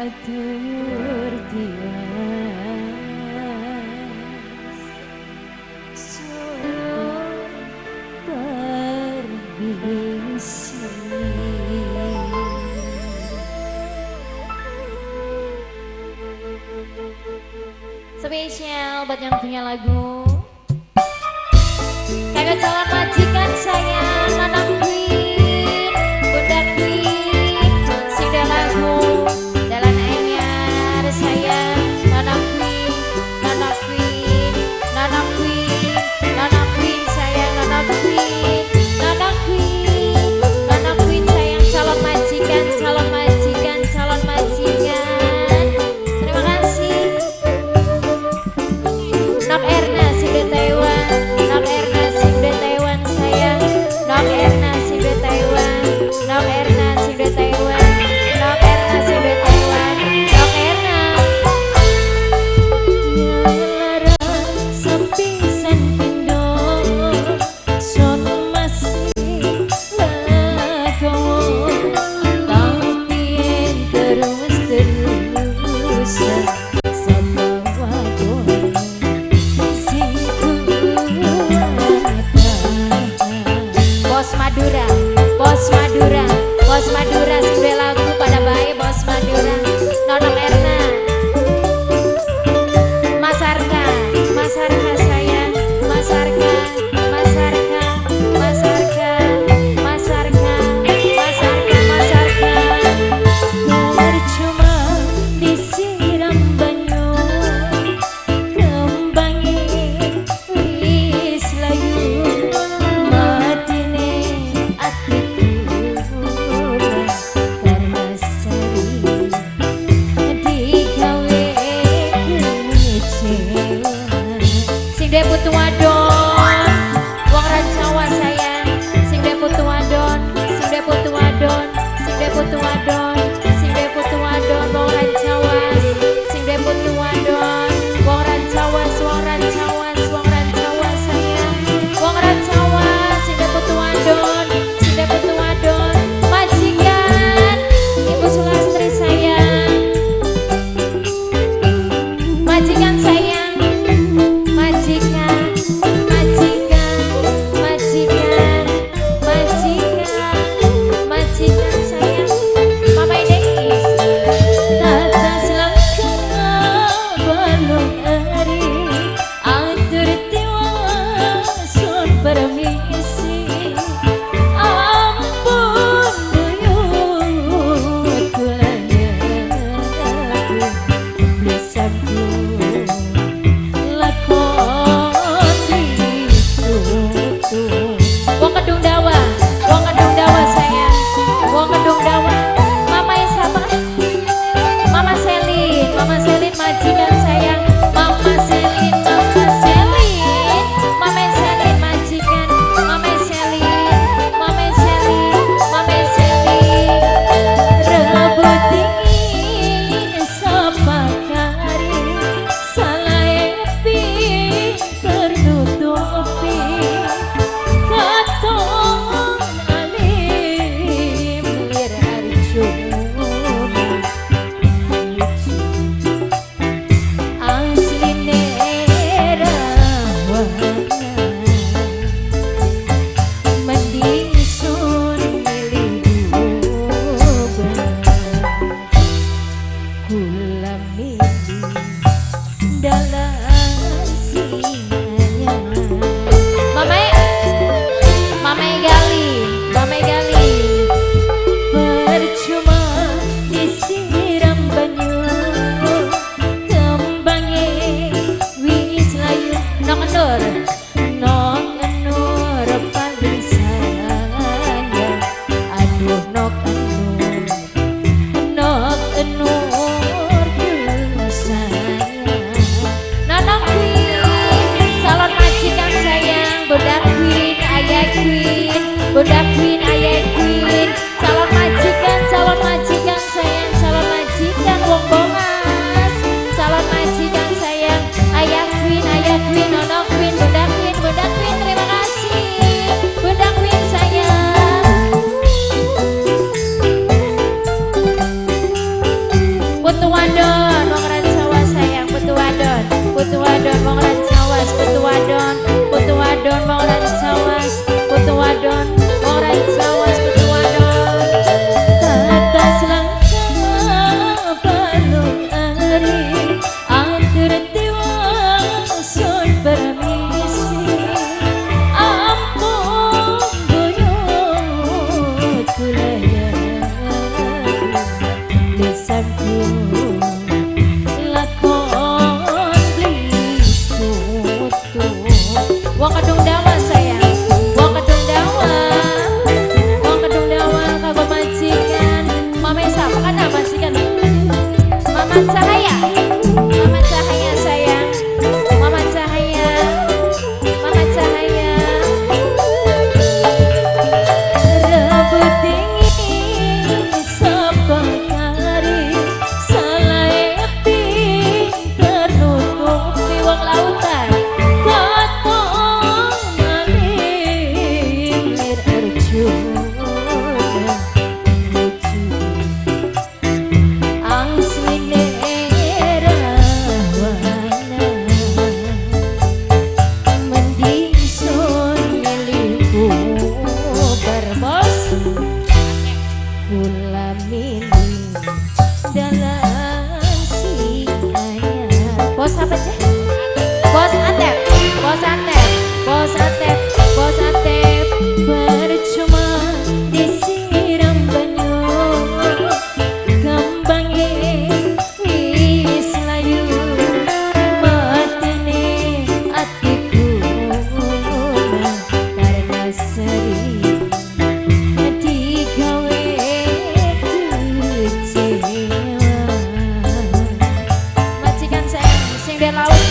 atur tiwas so permisi. Spesial buat yang punya lagu kakak calon majikan saya Nana Queen, Bunda Queen, sing lagu dalan anyar saya Nana Queen, Nana Queen, Nana Queen, Nana Queen sayang Nana Queen, Nana Queen, Nana Queen sayang calon majikan, calon majikan, calon majikan. Terima kasih. Nok Erna sing Taiwan, Nok Erna sing Taiwan sayang, Nok Erna sing Taiwan, Nok Erna sing Taiwan, Nok Erna sing Taiwan, Nok Erna. Nyalara sepisan pindo, son masih lakowo, tapi terus sama wagon. Bos Madura, Bos Madura, Bos Madura sudah lagu pada baik Bos Madura, Nonong Erna, Mas Arka, Mas Arka sayang, Mas Arka, Mas Arka, Mas Arka, Mas Arka, Mas Arka, Mas Arka. Percuma disiram banyu, kembangin wis layu. Deput wadon, wong rancawa sayang, sing deput wadon, sing deput wadon, sing deput wadon, sing deput wadon, wong rancawa, sing deput wadon, wong rancawa, wong rancawa, wong rancawa sayang, wong rancawa, sing deput wadon, sing deput wadon, majikan, Ibu Sulastri sayang, majikan sayang. Majikan, majikan, majikan, majikan, majikan sayang, Mama Deis. Tata selangkah balong hari, atur tiwason permisi. Ampun buyut kulanya, blisaku. Wong Kedung Dawa, Wong Kedung Dawa sayang, Wong Kedung Dawa. Mama siapa? Mama Selin, Mama Selin majikan sayang, Mama Selin, Mama Selin, Mama Selin majikan, Mama Selin, Mama Selin, Mama Selin. Rebutin sapakari, salah epi tertutupi. Bunda Queen, Ayah Queen, calon majikan sayang, calon majikan wong bongas, calon majikan sayang, Ayah Queen, Nono Queen, Bunda Queen, Bunda Queen, terima kasih, Bunda Queen sayang. Bos apa sih? Bos Atep, bos Atep, bos Atep, bos Atep. Percuma disiram banyu, kembangnya wis layu, matine atiku karena sering digawe kecewa. Majikan sing di laut